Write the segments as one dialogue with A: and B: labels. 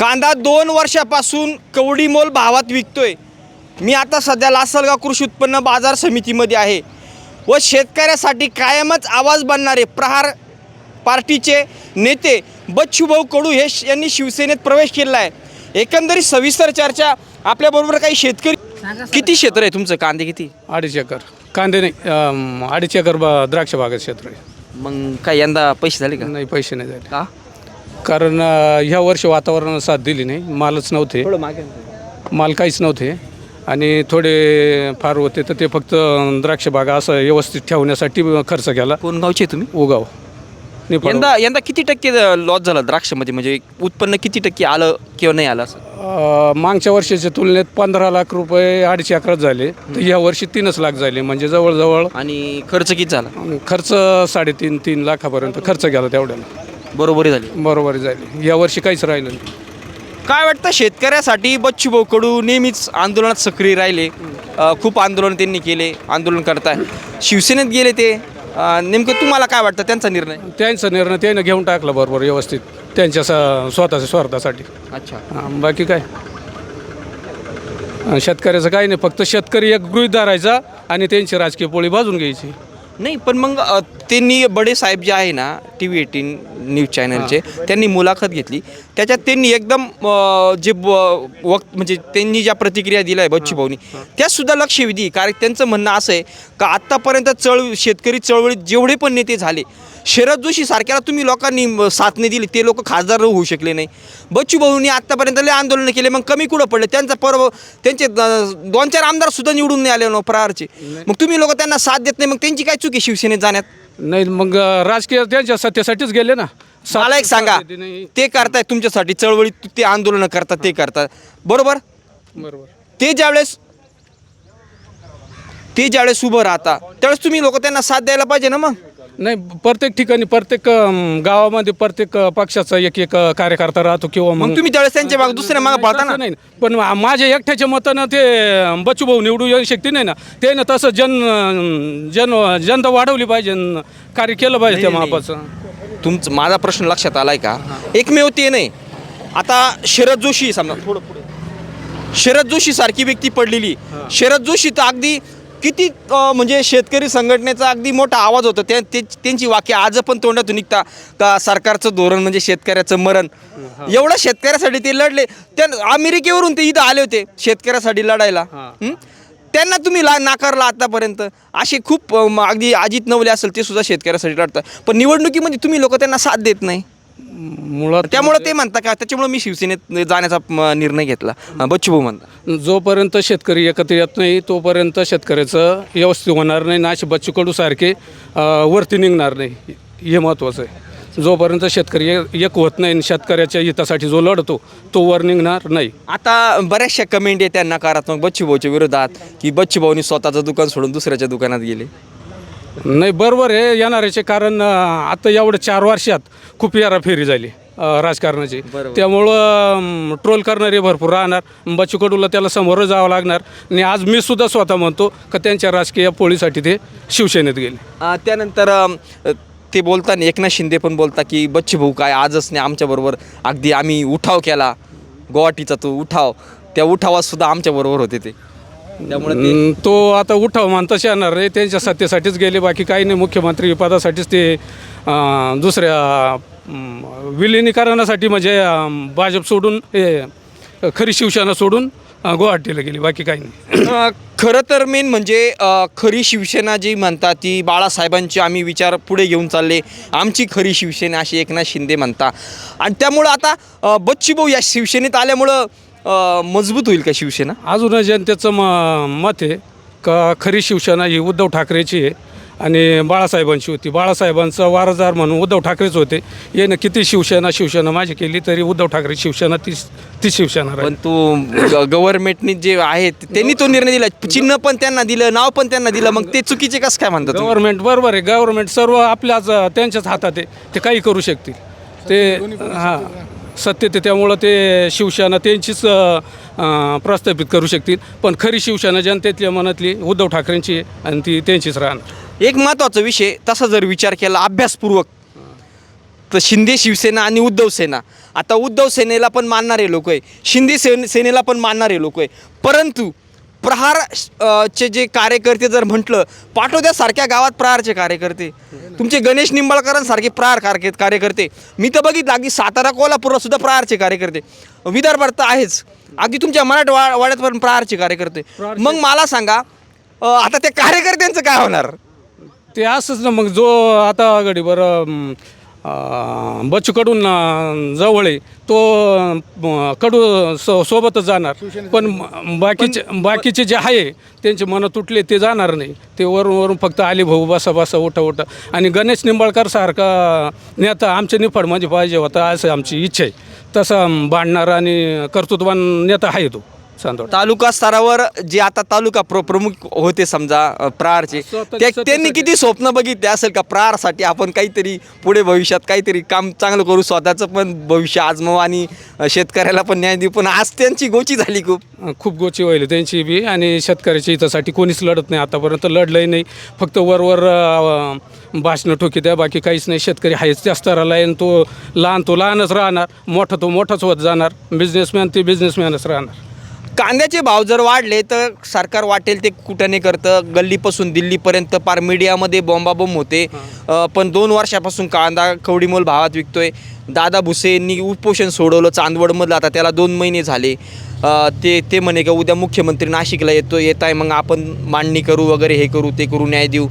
A: कांदा 2 वर्षापासून कवडीमोल भावात विकतोय. मी आता सध्या लासलगाव कृषी उत्पन्न बाजार समितीमध्ये आहे व शेतकऱ्यासाठी कायमच आवाज बनणारे प्रहार पार्टीचे नेते बच्चूभाऊ कडू यांनी शिवसेनेत प्रवेश केला आहे. एकंदरीत सविस्तर चर्चा आपल्याबरोबर काही शेतकरी. किती क्षेत्र आहे तुमचं? कांदे किती?
B: 2.5 एकर. कांदे नाही, 2.5 एकर द्राक्ष बागेत क्षेत्र आहे.
A: मग काय यंदा पैसे झाले का?
B: नाही, पैसे नाही झाले.
A: का?
B: कारण ह्या वर्षी वातावरणानं साथ दिली नाही. मालच नव्हते, माल काहीच नव्हते आणि थोडे फार होते तर ते फक्त द्राक्ष बागा असं व्यवस्थित ठेवण्यासाठी खर्च केला.
A: कोण गावचे तुम्ही?
B: उगाव.
A: यंदा किती टक्के लॉस झाला द्राक्षामध्ये? म्हणजे उत्पन्न किती टक्के आलं किंवा नाही आलं असं?
B: मागच्या वर्षीच्या तुलनेत 15 लाख रुपये 2.5 एकरात झाले, तर या वर्षी 3 लाख झाले. म्हणजे जवळजवळ.
A: आणि खर्च किती झाला?
B: खर्च 3.5 लाखापर्यंत खर्च गेला. तेवढ्याला
A: बरोबरी झाली?
B: बरोबरी झाली. या वर्षी काहीच राहिलं नाही.
A: काय वाटतं शेतकऱ्यासाठी? बच्चूभाऊ कडू नेहमीच आंदोलनात सक्रिय राहिले, खूप आंदोलन त्यांनी केले, आंदोलन करताय. शिवसेनेत गेले ते, नेमकं तुम्हाला काय वाटतं त्यांचा निर्णय?
B: त्यांचा निर्णय त्यानं घेऊन टाकला बरोबर व्यवस्थित त्यांच्या स्वतःच्या स्वार्थासाठी.
A: अच्छा.
B: बाकी काय शेतकऱ्याचं काही नाही, फक्त शेतकरी एक गृहीत धरायचा आणि त्यांची राजकीय पोळी भाजून घ्यायची.
A: नाही पण मग त्यांनी बडे साहेब जे आहे ना TV18 न्यूज चॅनलचे, त्यांनी मुलाखत घेतली. त्याच्यात त्यांनी एकदम जे म्हणजे त्यांनी ज्या प्रतिक्रिया दिल्या आहे बच्चूभाऊनी, त्यासुद्धा लक्षवेधी. कारण त्यांचं म्हणणं असं आहे का आत्तापर्यंत शेतकरी चळवळीत जेवढे पण नेते झाले, शरद जोशी सारख्याला तुम्ही लोकांनी साथ नाही दिली, ते लोक खासदार होऊ शकले नाही. बच्चूभाऊंनी आत्तापर्यंत लय आंदोलन केले, मग कमी कुठं पडले? त्यांचे 2-4 आमदारसुद्धा निवडून नाही आले ना प्रहारचे. मग तुम्ही लोक त्यांना साथ देत नाही, मग त्यांची काय चुकी शिवसेनेत जाण्यात?
B: नाही, मग राजकीय त्यांच्या सत्तेसाठीच गेले ना.
A: मला एक सांगा, ते करताय तुमच्यासाठी चळवळीत, ते आंदोलन करतात, ते करतात बरोबर. ते ज्यावेळेस उभं राहता त्यावेळेस तुम्ही लोक त्यांना साथ द्यायला पाहिजे ना. मग
B: नाही, प्रत्येक ठिकाणी प्रत्येक गावामध्ये प्रत्येक पक्षाचा एक कार्यकर्ता राहतो किंवा
A: मग तुम्ही त्यावेळेस त्यांच्या मागे दुसऱ्या मागे पाळता ना.
B: नाही, पण माझ्या एकट्याच्या मतानं ते बच्चूभाऊ निवडू येऊ शकते नाही ना. त्यानं तसं जनता वाढवली पाहिजे, कार्य केलं पाहिजे त्या मापाचं.
A: तुमचं माझा प्रश्न लक्षात आलाय का? एकमेव ते नाही, आता शरद जोशी समजा, थोडं पुढे, शरद जोशी सारखी व्यक्ती पडलेली. शरद जोशी तर अगदी किती म्हणजे शेतकरी संघटनेचा अगदी मोठा आवाज होता. त्यांची वाक्य आज पण तोंडातून निघता का सरकारचं धोरण म्हणजे शेतकऱ्याचं मरण. एवढं शेतकऱ्यासाठी ते लढले. त्या अमेरिकेवरून ते इथं आले होते शेतकऱ्यासाठी लढायला. त्यांना तुम्ही नाकारला आतापर्यंत. असे खूप अगदी अजित नवले असेल, ते सुद्धा शेतकऱ्यासाठी लढतात, पण निवडणुकीमध्ये तुम्ही लोक त्यांना साथ देत नाही.
B: मुळात
A: त्यामुळे ते म्हणता का त्याच्यामुळे मी शिवसेनेत जाण्याचा निर्णय घेतला, बच्चूभाऊ म्हणता.
B: जोपर्यंत शेतकरी एकत्र येत नाही तोपर्यंत शेतकऱ्याचं व्यवस्थित होणार नाही ना. असे बच्चू कडू सारखे वरती निघणार नाही, हे महत्त्वाचं आहे. जोपर्यंत शेतकरी एक होत नाही आणि शेतकऱ्याच्या हितासाठी जो लढतो तो वर निघणार नाही.
A: आता बऱ्याचशा कमेंट येत्या नकारात्मक बच्चूभाऊच्या विरोधात की बच्चूभाऊनी स्वतःचं दुकान सोडून दुसऱ्याच्या दुकानात गेले.
B: नाही, बरोबर आहे येणाऱ्याचे. कारण आता एवढं 4 वर्षात खूप फेरी झाली राजकारणाची. त्यामुळं ट्रोल करणारे भरपूर राहणार. बच्चू कडूला त्याला समोर जावं लागणार. आणि आज मी सुद्धा स्वतः म्हणतो का त्यांच्या राजकीय पोळीसाठी ते शिवसेनेत गेले.
A: त्यानंतर ते बोलताना एकनाथ शिंदे पण बोलता की बच्चूभाऊ काय आजच नाही, आमच्याबरोबर अगदी आम्ही उठाव केला गुवाहाटीचा, तो उठाव, त्या उठावात सुद्धा आमच्याबरोबर होते ते. त्यामुळे
B: तो आता उठाव मानताच येणार नाही. त्यांच्या सत्तेसाठीच गेले, बाकी काही नाही. मुख्यमंत्री पदासाठीच ते दुसऱ्या विलिनीकरणासाठी म्हणजे भाजप सोडून खरी शिवसेना सोडून गुवाहाटीला गेली, बाकी काही नाही.
A: खरं तर मेन म्हणजे खरी शिवसेना जी म्हणतात ती बाळासाहेबांचे आम्ही विचार पुढे घेऊन चालले, आमची खरी शिवसेना अशी एकनाथ शिंदे म्हणता. आणि त्यामुळं आता बच्चूभाऊ या शिवसेनेत आल्यामुळं मजबूत होईल का शिवसेना?
B: अजून जनतेचं मत आहे का खरी शिवसेना ही उद्धव ठाकरेची आहे आणि बाळासाहेबांची होती. बाळासाहेबांचा वारसदार म्हणून उद्धव ठाकरेच होते. यानं किती शिवसेना माझी केली तरी उद्धव ठाकरे शिवसेना ती शिवसेना.
A: पण तो गव्हर्नमेंटनी जे आहे त्यांनी तो निर्णय दिला, चिन्ह पण त्यांना दिलं, नाव पण त्यांना दिलं, मग ते चुकीचे कसं काय म्हणतात?
B: गव्हर्नमेंट बरोबर आहे, गव्हर्नमेंट सर्व आपल्याच त्यांच्याच हातात आहे, ते काही करू शकतील ते. सत्तेत त्यामुळं ते शिवसेना त्यांचीच प्रस्थापित करू शकतील. पण खरी शिवसेना जनतेतल्या मनातली उद्धव ठाकरेंची आहे आणि ती त्यांचीच राहणार.
A: एक महत्त्वाचा विषय, तसा जर विचार केला अभ्यासपूर्वक, तर शिंदे शिवसेना आणि उद्धव सेना. आता उद्धव सेनेला पण मानणारे लोक आहे, शिंदे सेनेला पण मानणारे लोक आहे. परंतु प्रहार चे जे कार्यकर्ते जर म्हटलं, पाटोद्यासारख्या गावात प्रहारचे कार्यकर्ते, तुमचे गणेश निंबाळकरांसारखे प्रहार कार्यकर्ते मी तर बघितलं. अगदी सातारा कोल्हापूरला सुद्धा प्रहारचे कार्यकर्ते, विदर्भात तर आहेच, अगदी तुमच्या मराठवाड्यात पण प्रहारचे कार्यकर्ते. मग मला सांगा आता त्या कार्यकर्त्यांचं काय होणार?
B: ते असंच ना मग. जो आता गडीवर बच्चू कडून जवळ आहे तो कडू सोबतच जाणार, पण बाकीचे जे आहे त्यांचे मनं तुटले ते जाणार नाही. ते वरून फक्त आले भाऊ बसा उठा. आणि गणेश निंबाळकर सारखा नेता आमच्या निफाडमध्ये पाहिजे होता असं आमची इच्छा आहे. तसा भांडणारा आणि कर्तृत्ववान नेता आहे तो चांदवड
A: तालुका स्तरावर. जे आता तालुका प्रमुख होते समजा प्रहारचे, त्यांनी किती स्वप्न बघितले असेल का प्रहारसाठी आपण काहीतरी पुढे भविष्यात काहीतरी काम चांगलं करू, स्वतःचं पण भविष्य आजमावू आणि शेतकऱ्याला पण न्याय देऊ. पण आज त्यांची गोची झाली, खूप
B: गोची व्हायली त्यांची बी. आणि शेतकऱ्याच्या हितासाठी कोणीच लढत नाही, आतापर्यंत लढलंही नाही. फक्त वर भाषणं ठोकी द्या, बाकी काहीच नाही. शेतकरी आहेच त्या स्तराला आहे, आणि तो लहानच राहणार, तो मोठाच होत जाणार. बिझनेसमॅन ते बिझनेसमॅनच राहणार.
A: कांद्याचे भाव जर वाढले तर सरकार वाटेल ते कुठं नाही करतं, गल्लीपासून दिल्लीपर्यंत पार मीडियामध्ये बॉम्बाबॉम्ब होते. पण 2 वर्षापासून कांदा कवडीमोल भावात विकतोय. दादा भुसे यांनी उपोषण सोडवलं चांदवडमधलं, आता त्याला 2 महिने झाले. ते म्हणे का उद्या मुख्यमंत्री नाशिकला येत आहे, मग आपण मांडणी करू वगैरे, हे करू ते करू, न्याय देऊ.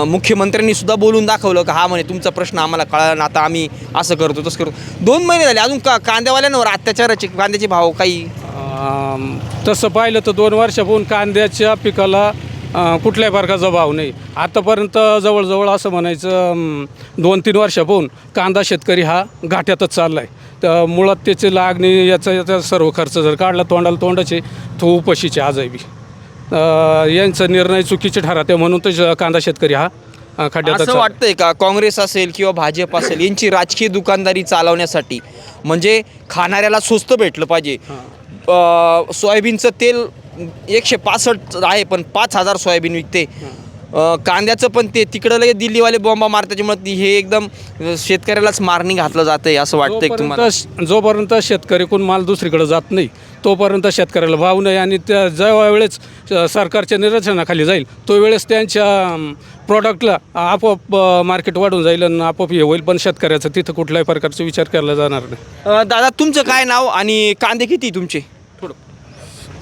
A: मुख्यमंत्र्यांनी सुद्धा बोलून दाखवलं का हा म्हणे तुमचा प्रश्न आम्हाला कळला ना, आता आम्ही असं करतो तसं करू. 2 महिने झाले अजून कांद्यावाल्यांवर अत्याचाराचे, कांद्याचे भाव काही
B: तसं पाहिलं तर 2 वर्षापासून कांद्याच्या पिकाला कुठल्याही प्रकारचा भाव नाही. आतापर्यंत जवळजवळ असं म्हणायचं 2-3 वर्षापासून कांदा शेतकरी हा घाट्यातच चालला आहे. तर मुळात त्याची लागणी याचा सर्व खर्च जर काढला तोंडाचे तो उपाशीचे आजही बी. यांचा निर्णय चुकीचे ठरवते म्हणून तर कांदा शेतकरी हा खड्ड्यात.
A: असं वाटतंय का काँग्रेस असेल किंवा भाजप असेल यांची राजकीय दुकानदारी चालवण्यासाठी, म्हणजे खाणाऱ्याला स्वस्त भेटलं पाहिजे. सोयाबीनचं तेल 165 आहे पण 5,000 सोयाबीन विकते. कांद्याचं पण ते तिकडं लगे दिल्लीवाले बॉम्बा मारतात, त्याच्यामुळे हे एकदम शेतकऱ्यालाच मारणी घातलं जातंय असं वाटतंय तुम्हाला?
B: जोपर्यंत शेतकरीकडून माल दुसरीकडे जात नाही तोपर्यंत शेतकऱ्याला भाव नाही. आणि त्या ज्या वेळेस सरकारच्या निरीक्षणाखाली जाईल तो वेळेस त्यांच्या प्रॉडक्टला आपोआप मार्केट वाढून जाईल आणि आपोआप हे होईल. पण शेतकऱ्याचं तिथं कुठल्याही प्रकारचा विचार केला जाणार नाही.
A: दादा तुमचं काय नाव आणि कांदे किती तुमचे? थोडं.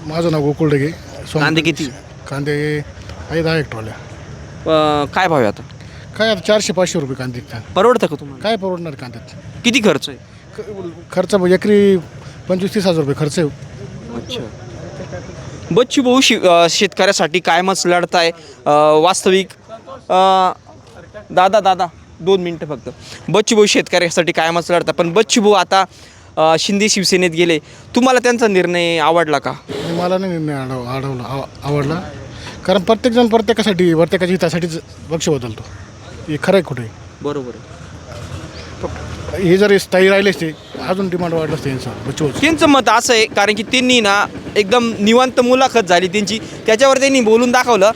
C: माझं नाव गोकुळ ढगे.
A: कांदे किती?
C: कांदे आहे 10 ट्रॉल्या.
A: काय भाव आहे आता?
C: काय आता 400-500 रुपये कांदे.
A: परवडतं का तुम्हाला?
C: काय परवडणार कांद्यात?
A: किती खर्च आहे?
C: खर्च एकरी 25-30 हजार रुपये खर्च आहे.
A: अच्छा. बच्चू भाऊ शेतकऱ्यासाठी कायमच लढताय वास्तविक. दादा 2 मिनटं फक्त. बच्चू भाऊ शेतकऱ्यासाठी कायमच लढतात, पण बच्चू भाऊ आता शिंदे शिवसेनेत गेले. तुम्हाला त्यांचा निर्णय आवडला का?
C: मला नाही निर्णय आवडला, कारण प्रत्येकजण प्रत्येकाच्या हितासाठीच पक्ष बदलतो. हे खरं आहे कुठे?
A: बरोबर.
C: हे जर स्थायी राहिलेच ते अजून डिमांड वाढलं असतं
A: त्यांचं मत असं आहे, कारण की त्यांनी ना एकदम निवांत मुलाखत झाली त्यांची, त्याच्यावर त्यांनी बोलून दाखवलं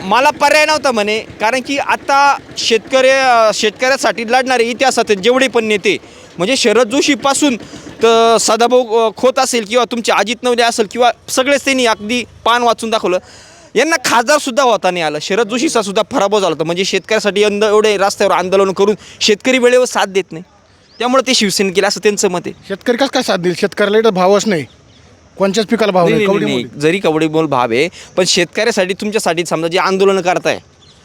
A: मला पर्याय नव्हता म्हणे. कारण की आता शेतकऱ्यासाठी लढणारे इतिहासात जेवढे पण नेते, म्हणजे शरद जोशीपासून तर सदाभाऊ खोत असेल किंवा तुमचे अजित नवले असेल किंवा सगळेच त्यांनी अगदी पान वाचून दाखवलं. यांना खासदारसुद्धा होता नाही आलं. शरद जोशीचा सुद्धा पराभव झाला होता. म्हणजे शेतकऱ्यासाठी एवढे रस्त्यावर आंदोलन करून शेतकरी वेळेवर साथ देत नाही, त्यामुळे ते शिवसेनेत गेले असं त्यांचं मत आहे.
C: शेतकरी कसं काय साथ देईल? शेतकऱ्याला इथं भावच नाही, कोणत्याच पिकाला भाव नाही.
A: जरी कवडीमोल भाव आहे, पण शेतकऱ्यासाठी तुमच्यासाठी समजा जे आंदोलन करताय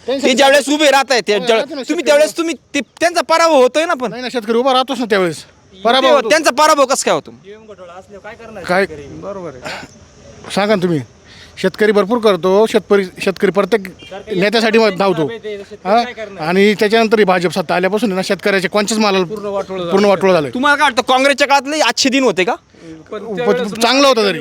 A: ते ज्यावेळेस उभे राहत आहे त्यावेळेस तुम्ही त्यांचा पराभव होतोय ना. पण
C: नाही ना, शेतकरी उभा राहतोच ना त्यावेळेस.
A: त्यांचा पराभव कसं काय होतो?
C: काय बरोबर आहे सांगा ना तुम्ही. शेतकरी भरपूर करतो, शेतकरी प्रत्येक नेत्यासाठी धावतो. आणि त्याच्यानंतर भाजप सत्ता आल्यापासून ना शेतकऱ्याच्या कोणत्याच मालाला पूर्ण वाटोळं झालं.
A: तुम्हाला काय वाटतं काँग्रेसच्या काळातले आजचे दिन होते का?
C: चांगलं होतं तरी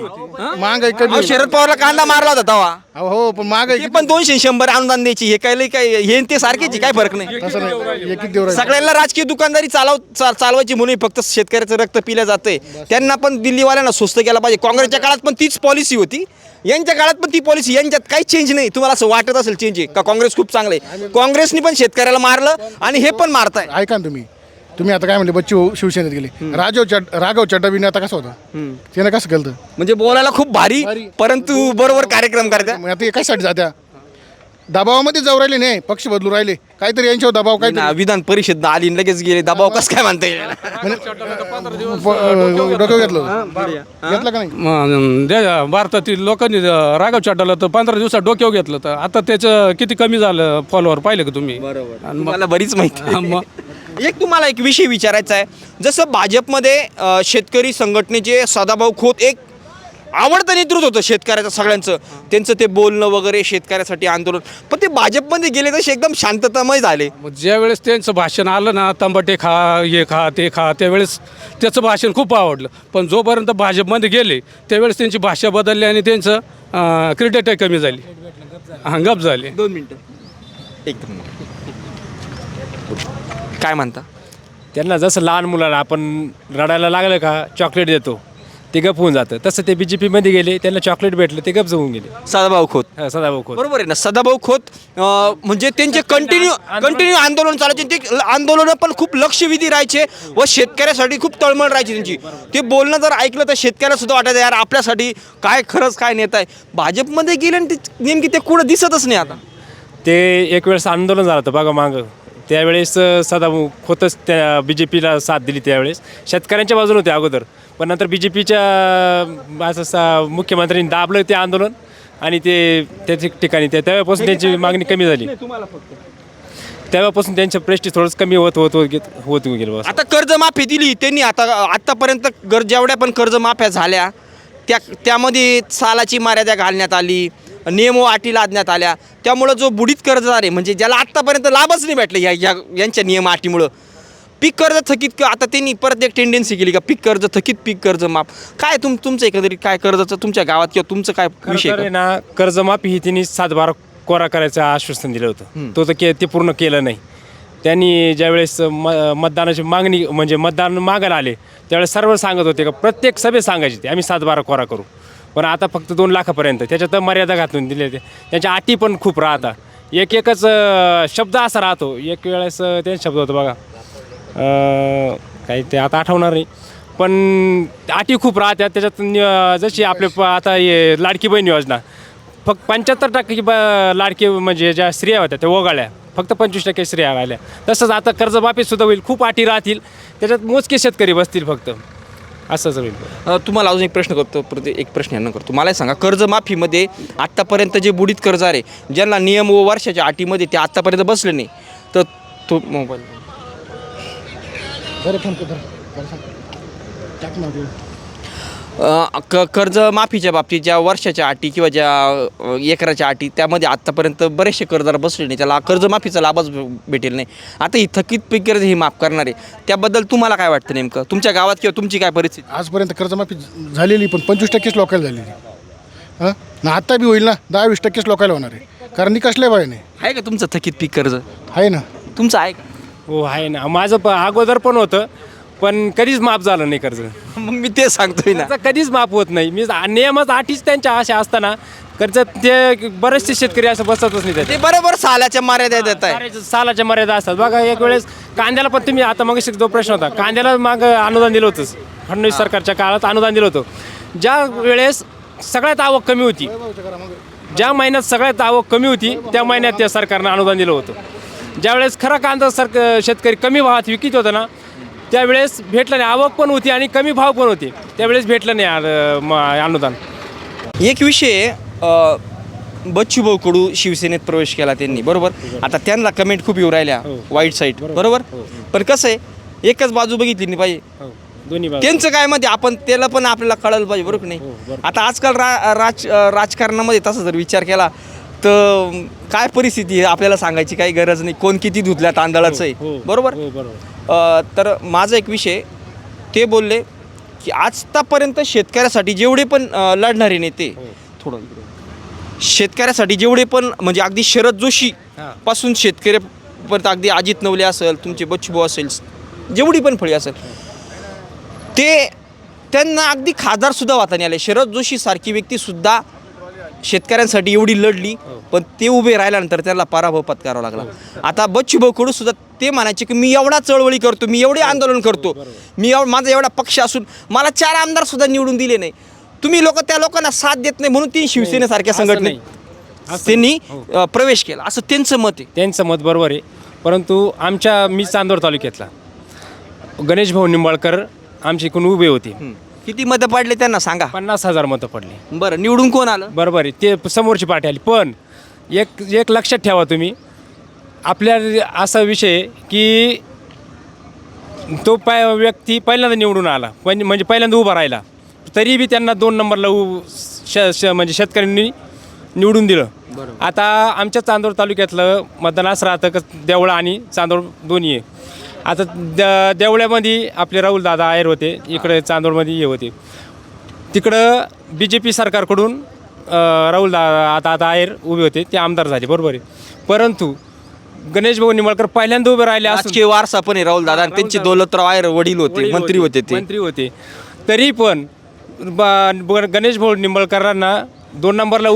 C: महागाई कमी.
A: शरद पवारला कांदा मारला होता तेव्हा.
C: हो, पण महागाई
A: पण 200-100 अनुदान द्यायची, हे काय हे ते सारखेच, काय फरक नाही. सगळ्यांना राजकीय दुकानदारी चालवायची म्हणून फक्त शेतकऱ्याचं रक्त पिलं जातंय. त्यांना पण दिल्लीवाल्यांना स्वस्त केला पाहिजे. काँग्रेसच्या काळात पण तीच पॉलिसी होती, यांच्या काळात पण ती पॉलिसी. यांच्यात काही चेंज नाही. तुम्हाला असं वाटत असेल चेंज आहे का? काँग्रेस खूप चांगलं आहे. काँग्रेसनी पण शेतकऱ्याला मारलं आणि हे पण मारताय.
C: ऐका ना तुम्ही आता काय म्हणले बच्चू शिवसेनेत गेले, राघव चड्डाबीने आता कसं होतं, त्यानं कसं केलं.
A: म्हणजे बोलायला खूप भारी, परंतु बरोबर कार्यक्रम करत्या.
C: मग आता कशासाठी जात्या, दबावामध्ये जाऊ राहिले नाही, पक्ष बदलू राहिले, काहीतरी यांच्यावर दबाव काहीतरी
A: विधान परिषद आली आणि लगेच गेले, दबाव कसं काय म्हणता येईल.
C: डोकं घेतलं का नाही.
B: भारतातील लोकांनी राघव चड्डाला तर 15 दिवसात डोक्यावर घेतलं, तर आता त्याचं किती कमी झालं फॉलोअर पाहिलं का तुम्ही.
A: आणि मला बरीच माहिती आहे. एक तुम्हाला एक विषय विचारायचा आहे, जसं भाजपमध्ये शेतकरी संघटनेचे सदाभाऊ खोत एक आवडतं नेतृत्व होतं शेतकऱ्याचं सगळ्यांचं, त्यांचं ते बोलणं वगैरे शेतकऱ्यासाठी आंदोलन, पण ते भाजपमध्ये गेले तसे एकदम शांततामय झाले.
B: ज्या वेळेस त्यांचं भाषण आलं ना, तंबाटे खा, हे खा, ते खा, त्यावेळेस त्याचं भाषण खूप आवडलं. पण जोपर्यंत भाजपमध्ये गेले त्यावेळेस त्यांची भाषा बदलली आणि त्यांचं क्रेडिटही कमी झाली, गप झाले.
A: 2 मिनटं एकदम काय म्हणता.
D: त्यांना जसं लहान मुलाला आपण रडायला लागलं का चॉकलेट देतो, ते गप होऊन जातं, तसं ते BJPमध्ये गेले, त्यांना चॉकलेट भेटलं, ते गप होऊन गेले.
A: सदाभाऊ खोत
D: सदाभाऊ खोत
A: बरोबर आहे ना. सदाभाऊ खोत म्हणजे त्यांचे कंटिन्यू आंदोलन चालायचे, ते आंदोलन पण खूप लक्षवेधी राहायचे व शेतकऱ्यासाठी खूप तळमळ राहायची त्यांची. ते बोलणं जर ऐकलं तर शेतकऱ्याला सुद्धा वाटायचं यार आपल्यासाठी काय खरंच काय नेता आहे. भाजपमध्ये गेले आणि ते नेमकी ते कुठं दिसतच नाही आता.
D: ते एक वेळेस आंदोलन झालं होतं बघा मागं, त्यावेळेस सदाभाऊ खोतच त्या BJPला साथ दिली. त्यावेळेस शेतकऱ्यांच्या बाजूने होते अगोदर, पण नंतर BJPच्या असं मुख्यमंत्र्यांनी दाबलं ते आंदोलन आणि ते त्या ठिकाणी तेव्हापासून त्यांची मागणी कमी झाली. तेव्हापासून त्यांचं प्रेस्टीज थोडंच कमी होत गेलं.
A: आता कर्जमाफी दिली त्यांनी, आतापर्यंत जेवढ्या पण कर्जमाफ्या झाल्या त्यामध्ये सालाची मर्यादा घालण्यात आली, नियम व अटी लादण्यात आल्या. त्यामुळं जो बुडीत कर्जदार आहे, म्हणजे ज्याला आत्तापर्यंत लाभच नाही भेटले यांच्या नियम अटीमुळं, पीक कर्ज थकीत, आता त्यांनी परत एक टेंडन्सी केली का पीक कर्ज थकीत, पीक कर्ज माफ. काय तुमचं एकंदरीत काय कर्जाचं तुमच्या गावात किंवा तुमचं काय विषय
D: आहे ना, कर्जमाफी ही त्यांनी 7-12 कोरा करायचं आश्वासन दिलं होतं, तो तर ते पूर्ण केलं नाही. त्यांनी ज्यावेळेस मतदानाची मागणी म्हणजे मतदान मागायला आले त्यावेळेस सर्व सांगत होते का प्रत्येक सभेत सांगायचे ते आम्ही 7-12 कोरा करू, पण आता फक्त 2 लाखापर्यंत, त्याच्यात मर्यादा घालून दिले. त्यांच्या अटी पण खूप राहतात, एकच शब्द असा राहतो. एक वेळेस त्यांचा शब्द होतं बघा, काही ते आता आठवणार नाही, पण अटी खूप राहतात त्याच्यात. जशी आपले आता हे लाडकी बहीण योजना, फक्त 75% लाडकी म्हणजे ज्या स्त्रिया होत्या त्या वगळल्या, फक्त 25% स्त्रिया राहिल्या. तसंच आता कर्जमाफीसुद्धा होईल, खूप अटी राहतील, त्याच्यात मोजके शेतकरी बसतील फक्त, असंच होईल.
A: तुम्हाला अजून एक प्रश्न करतो, एक प्रश्न यांना करतो. मला सांगा, कर्जमाफीमध्ये आत्तापर्यंत जे बुडीत कर्जदार आहे, ज्यांना नियम व वर्षाच्या अटीमध्ये ते आत्तापर्यंत बसले नाही, तर तो मोबाईल कर्जमाफीच्या बाबतीत ज्या वर्षाच्या अटी किंवा ज्या एकराच्या अटी, त्यामध्ये आत्तापर्यंत बरेचसे कर्जदार बसले नाही, त्याला कर्जमाफीचा लाभच भेटेल नाही. आता ही थकीत पीक कर्ज ही माफ करणार आहे, त्याबद्दल तुम्हाला काय वाटतं नेमकं, तुमच्या गावात किंवा तुमची काय परिस्थिती.
C: आजपर्यंत कर्जमाफी झालेली पण 25%च लोकांना झालेली, हां ना, आता बी होईल ना, 10-20% लोकांना होणार आहे, कारण निकषले बाय नाही.
A: आहे का तुमचं थकीत पीक कर्ज?
C: आहे ना.
A: तुमचं आहे का?
D: हो आहे ना, माझं अगोदर पण होतं, पण कधीच माफ झालं नाही कर्ज.
A: मग मी ते सांगतोय ना,
D: कधीच माफ होत नाही. मी नियमच अटीच त्यांच्या अशा असताना कर्ज ते बरेचसे शेतकरी असं बसतच नाही.
A: ते बरोबर सालाच्या मर्यादा देत आहे,
D: सालाच्या मर्यादा असतात बघा. एक वेळेस कांद्याला पण तुम्ही आता मग जो प्रश्न होता, कांद्याला माग अनुदान दिलं होतं फडणवीस सरकारच्या काळात, अनुदान दिलं होतं. ज्या वेळेस सगळ्यात आवक कमी होती, ज्या महिन्यात सगळ्यात आवक कमी होती त्या महिन्यात त्या सरकारनं अनुदान दिलं होतं. ज्यावेळेस खरा कांदा शेतकरी कमी भावात विकत होता ना, त्यावेळेस भेटलं नाही. आवक पण होती आणि कमी भाव पण होते, त्यावेळेस भेटलं नाही अनुदान.
A: एक विषय, बच्चूभाऊ कडू शिवसेनेत प्रवेश केला त्यांनी, बरोबर. आता त्यांना कमेंट खूप येऊ राहिल्या वाईट साईड, बरोबर. पण कसं आहे, एकच बाजू बघितली नाही पाहिजे,
D: दोन्ही
A: त्यांचं काय मध्ये आपण त्याला पण आपल्याला कळलं पाहिजे, बरोबर नाही. आता आजकाल राजकारणामध्ये तसा जर विचार केला तर काय परिस्थिती आहे आपल्याला सांगायची काही गरज नाही, कोण किती धुतल्या तांदळाचं आहे, बरोबर. तर माझा एक विषय, ते बोलले की आजतापर्यंत शेतकऱ्यासाठी जेवढे पण लढणारे नेते, थोडं शेतकऱ्यासाठी जेवढे पण म्हणजे अगदी शरद जोशी पासून शेतकऱ्यापर्यंत, अगदी अजित नवले असेल, तुमचे बच्चूभाऊ असेल, जेवढी पण फळी असेल, ते त्यांना अगदी खासदारसुद्धा वाता नाही आले. शरद जोशी सारखी व्यक्तीसुद्धा शेतकऱ्यांसाठी एवढी लढली, पण ते उभे राहिल्यानंतर त्याला पराभव पत्करावा लागला. आता बच्चूभाऊ कडू सुद्धा ते म्हणायचे की मी एवढा चळवळी करतो, मी एवढे आंदोलन करतो, मी माझा एवढा पक्ष असून मला 4 आमदार सुद्धा निवडून दिले नाही. तुम्ही लोक त्या लोकांना साथ देत नाही म्हणून ती शिवसेनेसारख्या
D: असं
A: संघटनेत
D: नाही.
A: त्यांनी प्रवेश केला असं त्यांचं मत आहे.
D: त्यांचं मत बरोबर आहे, परंतु मी चांदोड तालुक्यातला गणेश भाऊ निंबाळकर आमच्या इकडून उभे होते.
A: किती मतं पडले त्यांना सांगा.
D: 50,000 मतं पडली.
A: बरं, निवडून कोण आलं?
D: बरोबर आहे, ते समोरची पार्टी आली. पण एक लक्षात ठेवा तुम्ही, आपल्या असा विषय की तो व्यक्ती पहिल्यांदा निवडून आला, म्हणजे पहिल्यांदा उभा राहिला, तरी बी त्यांना 2 नंबरला म्हणजे शेतकऱ्यांनी निवडून दिलं. आता आमच्या चांदोड तालुक्यातलं मतदान असं राहतं का देवळा आणि चांदोड दोन्ही आहे. आता देवळ्यामध्ये आपले राहुल दादा आयर होते, इकडे चांदोडमध्ये हे होते. तिकडं BJP सरकारकडून राहुल दादा आता आयर उभे होते, ते आमदार झाले, बरोबर आहे. परंतु गणेश भाऊ निंबाळकर पहिल्यांदा उभे राहिले असं
A: राजकीय वारसा पण आहे राहुल दादा, त्यांचे दौलतराव आयर वडील होते, मंत्री होते.
D: तरी पण गणेश भाऊ निंबाळकरांना 2 नंबरला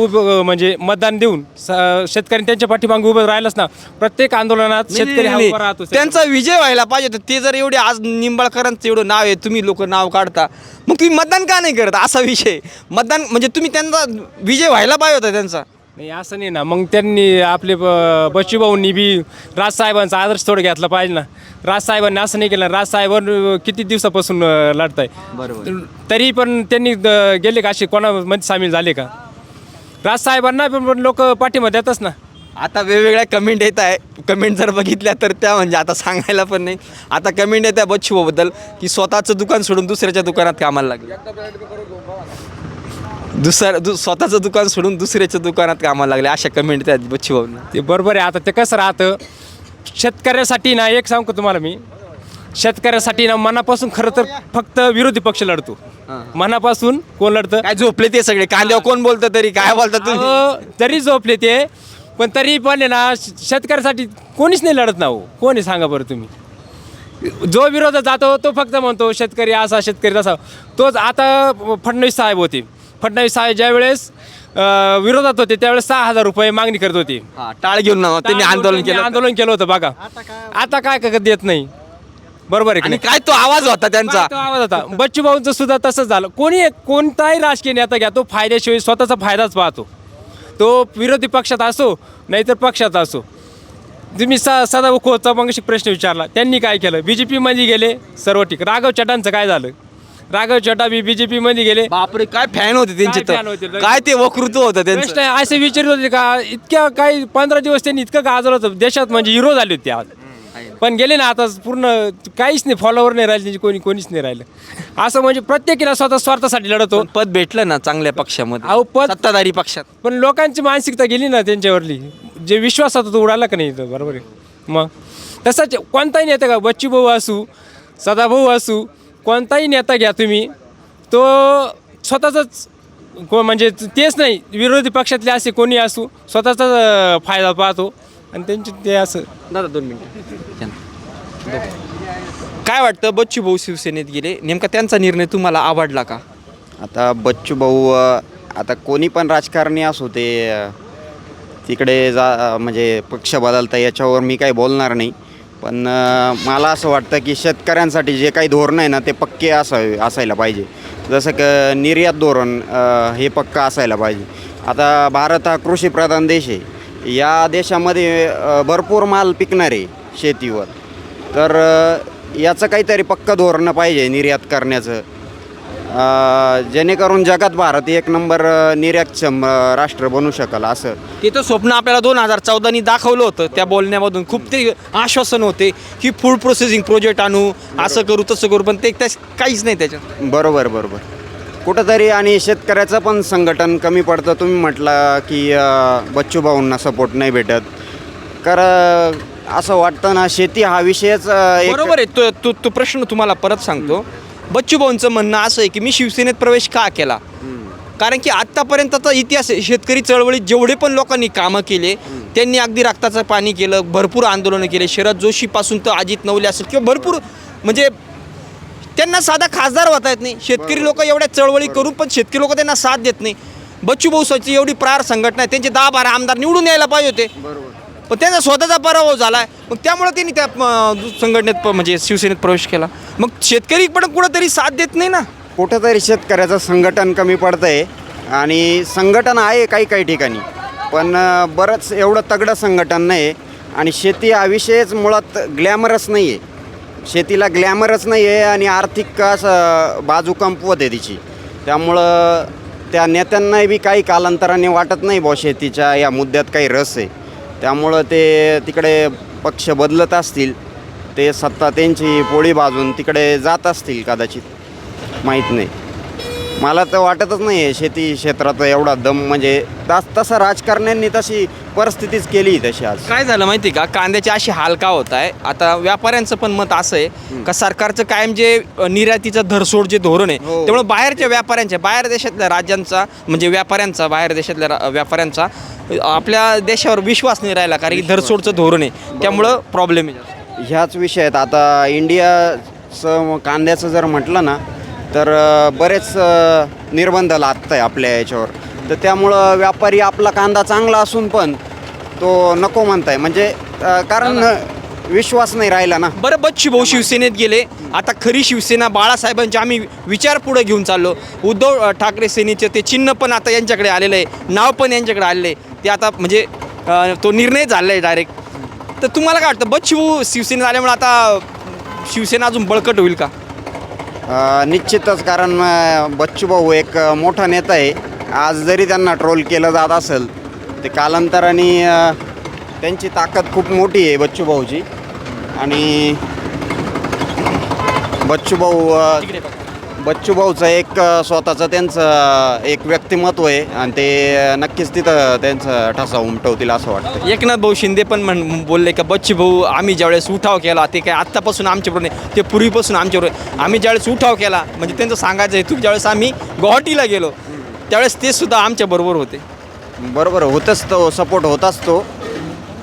D: म्हणजे मतदान देऊन शेतकऱ्यांनी त्यांच्या पाठीमागे उभं राहिलंच ना. प्रत्येक आंदोलनात शेतकरी हा उभा राहतो.
A: त्यांचा विजय व्हायला पाहिजे होता. ते जर एवढे आज निंबाळकरांचं एवढं नाव आहे, तुम्ही लोक नाव काढता, मग तुम्ही मतदान का नाही करत? असा विषय. मतदान म्हणजे तुम्ही त्यांचा विजय व्हायला पाहिजे होता त्यांचा.
D: नाही असं नाही ना. मग त्यांनी आपले बच्चूभाऊंनी बी राजसाहेबांचा आदर्श थोडं घेतला पाहिजे ना. राजसाहेबांनी असं नाही केलं. राजसाहेबांनी किती दिवसापासून लढताय, तरी पण त्यांनी गेले का असे कोणामध्ये सामील झाले का? राजसाहेबांना पण लोक पाठिंबा देतच ना.
A: आता वेगवेगळ्या कमेंट येत आहे. कमेंट जर बघितल्या तर त्या म्हणजे आता सांगायला पण नाही. आता कमेंट येत आहे बच्चूभाऊबद्दल की स्वतःचं दुकान सोडून दुसऱ्याच्या दुकानात कामाला लागले. स्वतःचं दुकान सोडून दुसऱ्याच्या दुकानात कामाला लागले, अशा कमेंट आहेत बच्चूभाऊंना.
D: ते बरोबर आहे. आता ते कसं राहतं, शेतकऱ्यासाठी ना एक सांगू तुम्हाला मी, शेतकऱ्यासाठी ना मनापासून खरं तर फक्त विरोधी पक्ष लढतो. मनापासून कोण लढतं?
A: काय झोपले ते सगळे कांद्यावर कोण बोलतं तरी काय बोलतात तुम्ही?
D: तरी झोपले ते, पण तरी पण आहे ना शेतकऱ्यासाठी कोणीच नाही लढत ना. हो कोणी सांगा बरं तुम्ही? जो विरोधात जातो तो फक्त म्हणतो शेतकरी असा शेतकरी तसा. तोच आता फडणवीस साहेब होते. फडणवीस साहेब ज्या वेळेस विरोधात होते त्यावेळेस 6,000 रुपये मागणी करत होती.
A: टाळ घेऊन त्यांनी
D: आंदोलन केलं होतं बघा. आता काय देत नाही. बरोबर आहे.
A: आणि काय तो आवाज होता त्यांचा.
D: तो आवाज होता. बच्चूभाऊंचं सुद्धा तसंच झालं. कोणताही राजकीय नेता घ्या, तो फायद्याशिवाय स्वतःचा फायदाच पाहतो. तो विरोधी पक्षात असो नाहीतर पक्षात असो. तुम्ही सदाभाऊ खोतचा मगाशी प्रश्न विचारला, त्यांनी काय केलं? BJP मध्ये गेले, सर्व ठीक. राघव चटांचं काय झालं? राघव चटा बी BJP मध्ये गेले.
A: बापरे, काय फॅन होते त्यांचे
D: काय fan होते?
A: तर. काय ते वक्तृत्व होतं त्यांचं.
D: प्रश्न असे विचारित होते का इतक्या काही 15 दिवस त्यांनी इतकं गाजवलं होतं, देशात म्हणजे हिरो झाले होते आज. पण गेले ना आता पूर्ण काहीच नाही, फॉलोवर नाही राहिले त्यांची, कोणीच नाही राहिलं. असं म्हणजे प्रत्येकीला स्वतः स्वार्थासाठी लढतो.
A: पद भेटलं ना चांगल्या पक्षामध्ये,
D: अहो पद
A: सत्ताधारी पक्षात.
D: पण लोकांची मानसिकता गेली ना त्यांच्यावरली, जे विश्वास होता तो उडाला का नाही? बरोबर आहे. मग तसंच कोणताही नेता का, बच्चूभाऊ असू सदाभाऊ असू, कोणताही नेता घ्या तुम्ही, तो स्वतःचाच म्हणजे तेच नाही, विरोधी पक्षातले असे कोणी असू स्वतःचा फायदा पाहतो आणि त्यांचे ते असं.
A: दादा 2 मिनिटं. काय वाटतं, बच्चूभाऊ शिवसेनेत गेले, नेमका त्यांचा निर्णय तुम्हाला आवडला का?
E: आता बच्चू भाऊ आता कोणी पण राजकारणी असो ते तिकडे म्हणजे पक्ष बदलता, याच्यावर मी काही बोलणार नाही. पण मला असं वाटतं की शेतकऱ्यांसाठी जे काही धोरण आहे ना ते पक्के असायला पाहिजे. जसं की निर्यात धोरण हे पक्का असायला पाहिजे. आता भारत हा कृषीप्रधान देश आहे. या देशामध्ये भरपूर माल पिकणार आहे शेतीवर, तर याचं काहीतरी पक्कं धोरण पाहिजे निर्यात करण्याचं, जेणेकरून जगात भारत 1 नंबर निर्यातक्षम राष्ट्र बनू शकेल. असं
A: ते तर स्वप्न आपल्याला 2014नी दाखवलं होतं. त्या बोलण्यामधून खूप ते आश्वासन होते की फूड प्रोसेसिंग प्रोजेक्ट आणू, असं करू तसं करू, पण ते काहीच नाही त्याच्यात.
E: बरोबर कुठंतरी. आणि शेतकऱ्याचं पण संघटन कमी पडतं. तुम्ही म्हटलं की बच्चूभाऊंना सपोर्ट नाही भेटत, कारण असं वाटतं ना शेती हा विषयच
A: बरोबर आहे. तो प्रश्न तुम्हाला परत सांगतो. बच्चूभाऊंचं म्हणणं असं आहे की मी शिवसेनेत प्रवेश का केला, कारण की आत्तापर्यंतचा इतिहास आहे, शेतकरी चळवळीत जेवढे पण लोकांनी कामं केले त्यांनी अगदी रक्ताचं पाणी केलं, भरपूर आंदोलनं केले. शरद जोशीपासून तर अजित नवले असेल किंवा भरपूर, म्हणजे त्यांना साधा खासदार होता येत नाही. शेतकरी लोक एवढ्या चळवळी करून पण शेतकरी लोक त्यांना साथ देत नाही. बच्चूभाऊची एवढी प्रार संघटना आहे, त्यांचे 10-12 आमदार निवडून यायला पाहिजे होते, पण त्यांचा स्वतःचा पराभव झाला आहे. मग त्यामुळे त्यांनी त्या संघटनेत म्हणजे शिवसेनेत प्रवेश केला. मग शेतकरी पण कुठंतरी साथ देत नाही ना.
E: कुठंतरी शेतकऱ्याचं संघटन कमी पडतं आहे आणि संघटन आहे काही काही ठिकाणी, पण बरंच एवढं तगडं संघटन नाही आहे. आणि शेती हा विषयच मुळात ग्लॅमरस नाही आहे. शेतीला ग्लॅमरच नाही आहे आणि आर्थिक असं बाजू कमकुवत आहे तिची. त्यामुळं त्या नेत्यांना बी काही कालांतराने वाटत नाही बुवा शेतीच्या या मुद्द्यात काही रस आहे. त्यामुळं ते तिकडे पक्ष बदलत असतील, ते सत्ता त्यांची पोळी बाजून तिकडे जात असतील कदाचित, माहीत नाही. मला तर वाटतच नाही आहे शेती क्षेत्रात एवढा दम, म्हणजे तसं राजकारण्यांनी तशी परिस्थितीच केली तशी. आज
A: काय झालं माहिती आहे का, कांद्याची अशी हाल का होत आहे. आता व्यापाऱ्यांचं पण मत असं आहे का सरकारचं कायम जे निर्यातीचं धरसोड जे धोरण आहे,
E: हो.
A: त्यामुळे बाहेरच्या व्यापाऱ्यांच्या, बाहेर देशातल्या राज्यांचा म्हणजे व्यापाऱ्यांचा, बाहेर देशातल्या व्यापाऱ्यांचा आपल्या देशावर विश्वास नाही राहिला, कारण की धरसोडचं धोरण आहे. त्यामुळं प्रॉब्लेम आहे.
E: ह्याच विषयात आता इंडियाचं कांद्याचं जर म्हटलं ना तर बरेच निर्बंध लागत आहे आपल्या याच्यावर. तर त्यामुळं व्यापारी आपला कांदा चांगला असून पण तो नको म्हणताय, म्हणजे कारण विश्वास नाही राहिला ना.
A: बरं, बच्चू भाऊ शिवसेनेत गेले. आता खरी शिवसेना बाळासाहेबांचे आम्ही विचार पुढे घेऊन चाललो. उद्धव ठाकरे सेनेचे ते चिन्ह पण आता यांच्याकडे आलेलं आहे, नाव पण यांच्याकडे आलेलं आहे. ते आता म्हणजे तो निर्णय झाला आहे डायरेक्ट. तर तुम्हाला काय वाटतं, बच्चू भाऊ शिवसेनेत आल्यामुळे आता शिवसेना अजून बळकट होईल का?
E: निश्चितच, कारण बच्चू भाऊ एक मोठा नेता आहे. आज जरी त्यांना ट्रोल केलं जात असेल, ते कालांतराने त्यांची ताकद खूप मोठी आहे बच्चू भाऊची. आणि बच्चू भाऊचं एक स्वतःचं त्यांचं एक व्यक्तिमत्व आहे आणि ते नक्कीच तिथं त्यांचं ठसा उमटवतील असं वाटतं.
A: एकनाथ भाऊ शिंदे पण बोलले का बच्चू भाऊ आम्ही ज्यावेळेस उठाव केला, ते काय आत्तापासून आमच्याबरोबर नाही, ते पूर्वीपासून आमच्याबरोबर. आम्ही ज्यावेळेस उठाव केला म्हणजे त्यांचं सांगायचं हेतू, ज्यावेळेस आम्ही गुवाहाटीला गेलो त्यावेळेस ते सुद्धा आमच्याबरोबर होते.
E: बरोबर, होतच तो सपोर्ट होताच तो,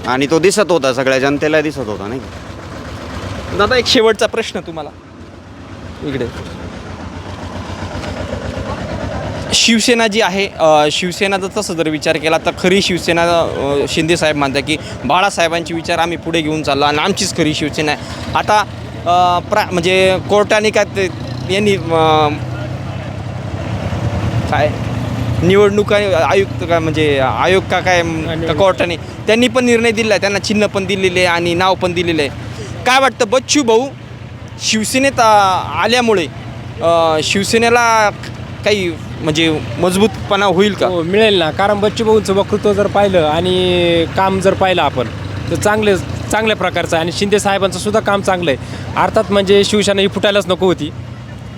E: आणि तो दिसत होता, सगळ्या जनतेला दिसत होता नाही.
A: दादा, एक शेवटचा प्रश्न तुम्हाला इकडे. शिवसेना जी आहे, शिवसेनाचा तसं जर विचार केला तर खरी शिवसेना शिंदेसाहेब मानतात की बाळासाहेबांचे विचार आम्ही पुढे घेऊन चाललो आणि आमचीच खरी शिवसेना आहे. आता म्हणजे कोर्टाने काय यांनी काय निवडणूक आयुक्त का म्हणजे आयोग का काय कोर्टाने त्यांनी पण निर्णय दिला आहे, त्यांना चिन्ह पण दिलेले आहे आणि नाव पण दिलेलं आहे. काय वाटतं, बच्चू भाऊ शिवसेनेत आल्यामुळे शिवसेनेला काही म्हणजे मजबूतपणा होईल का?
D: हो, मिळेल ना. कारण बच्चू भाऊंचं वक्तृत्व जर पाहिलं आणि काम जर पाहिलं आपण तर चांगल्या प्रकारचं आहे. आणि शिंदे साहेबांचं सुद्धा काम चांगलं आहे. अर्थात म्हणजे शिवसेना ही फुटायलाच नको होती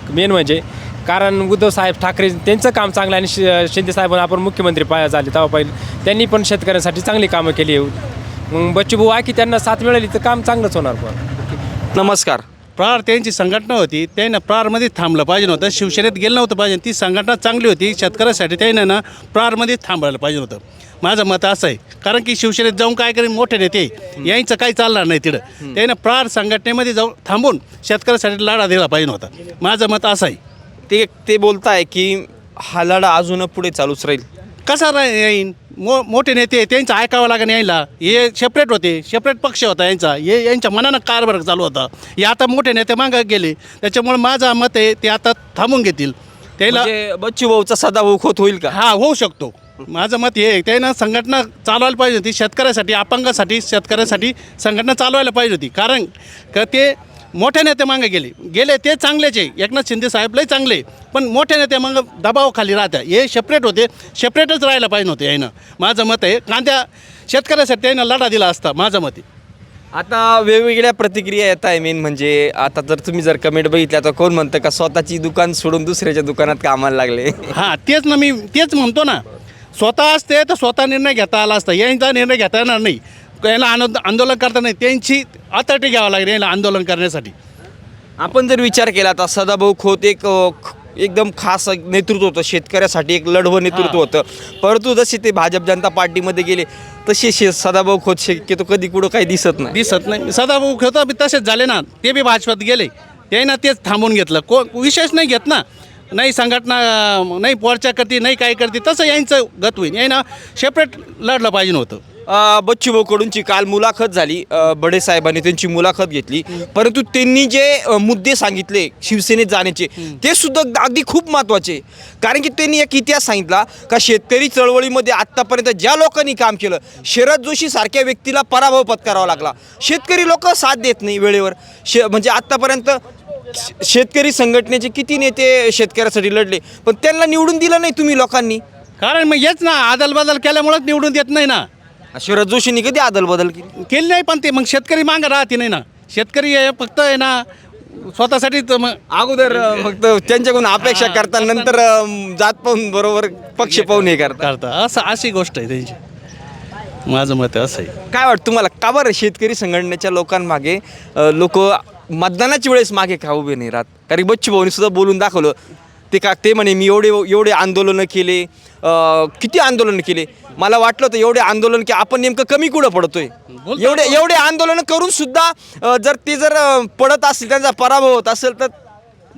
D: मेन म्हणजे, कारण उद्धव साहेब ठाकरे त्यांचं काम चांगलं आहे आणि शिंदे साहेबांना आपण मुख्यमंत्री झाले तेव्हा पाहिलं त्यांनी पण शेतकऱ्यांसाठी चांगली कामं केली. मग बच्चू भाऊ आहे की त्यांना साथ मिळाली तर काम चांगलंच होणार. पण
A: नमस्कार.
F: प्रार त्यांची संघटना होती, त्यानं प्रारमध्ये थांबलं पाहिजे नव्हतं, शिवसेनेत गेलं नव्हतं पाहिजे. ती संघटना चांगली होती शेतकऱ्यासाठी, त्यानं ना प्रारमध्ये थांबायला पाहिजे होतं. माझं मत असं आहे, कारण की शिवसेनेत जाऊन काय करेन मोठे नेते यांचं काही चालणार नाही तिथं. त्यानं प्रार संघटनेमध्ये जाऊन थांबून शेतकऱ्यासाठी लढा दिला पाहिजे नव्हता. माझं मत असं आहे.
A: ते बोलताय की हा लढा अजून पुढे चालूच राहील.
F: कसा येईन, मोठे नेते त्यांचं ऐकावं लागेल यायला. हे सेपरेट होते, सेपरेट पक्ष होता यांचा, हे यांच्या मनानं कारभार चालू होता. हे आता मोठे नेते मागं गेले, त्याच्यामुळे माझं मत आहे ते आता थांबून घेतील. त्याला
A: म्हणजे बच्चू भाऊचा सदाभाऊ खोत होईल का?
F: हा, होऊ शकतो. माझं मत हे त्यानं संघटना चालवायला पाहिजे होती शेतकऱ्यासाठी, अपंगासाठी, शेतकऱ्यासाठी संघटना चालवायला पाहिजे होती. कारण का ते मोठ्या नेते मागे गेले ते चांगलेच आहे. एकनाथ शिंदे साहेब लय चांगले, पण मोठ्या नेते मग दबावाखाली राहत्या. हे सेपरेट होते, सेपरेटच राहायला पाहिजे नव्हते यानं. माझं मत आहे कांद्या शेतकऱ्यासाठी त्यानं लढा दिला असता, माझं मत आहे.
A: आता वेगवेगळ्या प्रतिक्रिया येत आहे. मेन म्हणजे आता जर तुम्ही जर कमेंट बघितल्या तर कोण म्हणतं का स्वतःची दुकान सोडून दुसऱ्याच्या दुकानात कामाला लागले.
F: हां, तेच ना, मी तेच म्हणतो ना. स्वतः असते तर स्वतः निर्णय घेता आला असता, यांचा निर्णय घेता येणार नाही. याला आंदोलन करता नाही, त्यांची अथॉरिटी घ्यावं लागेल याला आंदोलन करण्यासाठी.
A: आपण जर विचार केला तर सदाभाऊ खोत एकदम खास नेतृत्व होतं, शेतकऱ्यासाठी एक लढवं नेतृत्व होतं. परंतु जसे ते भाजप जनता पार्टीमध्ये गेले तसे सदाभाऊ खोत शक्यतो कधी कुठं काही दिसत नाही.
F: सदाभाऊ खोत बी तसेच झाले ना, ते बी भाजपात गेले, ते ना तेच थांबून घेतलं. विशेष नाही घेत ना, नाही संघटना नाही पोरच्या करते, नाही काय करते, तसं यांचं गत होईल. यानं सेपरेट लढलं पाहिजे नव्हतं.
A: बच्चूभाऊ कडूंची काल मुलाखत झाली, बडे साहेबांनी त्यांची मुलाखत घेतली, परंतु त्यांनी जे मुद्दे सांगितले शिवसेनेत जाण्याचे ते सुद्धा अगदी खूप महत्त्वाचे. कारण की त्यांनी एक इतिहास सांगितला का शेतकरी चळवळीमध्ये आत्तापर्यंत ज्या लोकांनी काम केलं, शरद जोशी सारख्या व्यक्तीला पराभव पत्करावा लागला. शेतकरी लोक साथ देत नाही वेळेवर. म्हणजे आत्तापर्यंत शेतकरी संघटनेचे किती नेते शेतकऱ्यासाठी लढले, पण त्यांना निवडून दिलं नाही तुम्ही लोकांनी.
F: कारण मग हेच ना, आदलबदल केल्यामुळेच निवडून देत नाही ना.
A: शरद जोशींनी कधी आदल बदल केली?
F: केली नाही, पण ते मग शेतकरी मागं राहते नाही ना. शेतकरी हे फक्त आहे ना स्वतःसाठी मग
A: अगोदर फक्त त्यांच्याकडून अपेक्षा करता, नंतर जात पाहून बरोबर पक्ष पाहून हे करता.
F: करता अशी गोष्ट आहे त्यांची. माझं मत असं आहे.
A: काय वाटतं तुम्हाला, का बरं शेतकरी संघटनेच्या लोकांमागे लोक मतदानाच्या वेळेस मागे का उभे नाही राहत? कारण बच्चूभाऊनी सुद्धा बोलून दाखवलं, ते म्हणे मी एवढे आंदोलनं केले, किती आंदोलनं केले. मला वाटलं होतं एवढे आंदोलन की आपण नेमकं कमी कुठं पडतोय. एवढे आंदोलन करून सुद्धा जर पडत असतील, त्यांचा पराभव होत असेल तर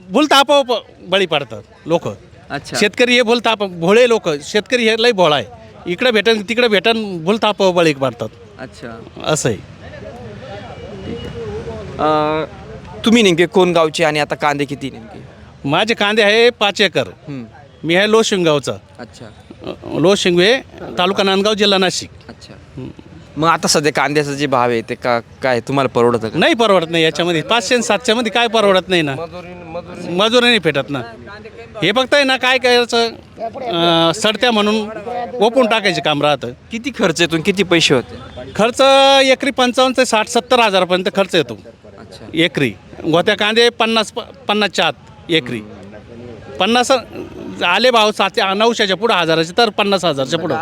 F: बोलता आपोआप बळी पडतात लोक.
A: अच्छा.
F: शेतकरी हे बोलता भोळे लोक. शेतकरी हे लय भोळा आहे. इकडे भेटन तिकडे भेटन बोलता आपोआप बळी पडतात.
A: अच्छा.
F: असं आहे.
A: तुम्ही नेमके कोण गावचे आणि आता कांदे किती नेमके?
F: माझे कांदे आहे 5 एकर. मी आहे लोशिंगावचा.
A: अच्छा.
F: लोशिंगवे तालुका नांदगाव जिल्हा नाशिक.
A: अच्छा. मग आता सध्या कांद्याचा जे भाव आहे ते काय तुम्हाला परवडतं का?
F: नाही परवडत नाही याच्यामध्ये. 500 आणि 700 मध्ये काय परवडत नाही ना. मजुरी नाही भेटत ना. हे फक्त आहे ना काय करायचं, सडत्या म्हणून ओपून टाकायचे काम राहतं.
A: किती खर्च येतो, किती पैसे होते?
F: खर्च एकरी 55 ते 60-70 हजारापर्यंत खर्च येतो एकरी. गोत्या कांदे 50च्या आत एकरी. 50 आले भाव 700-900च्या पुढं हजाराचे, तर 50,000च्या पुढं.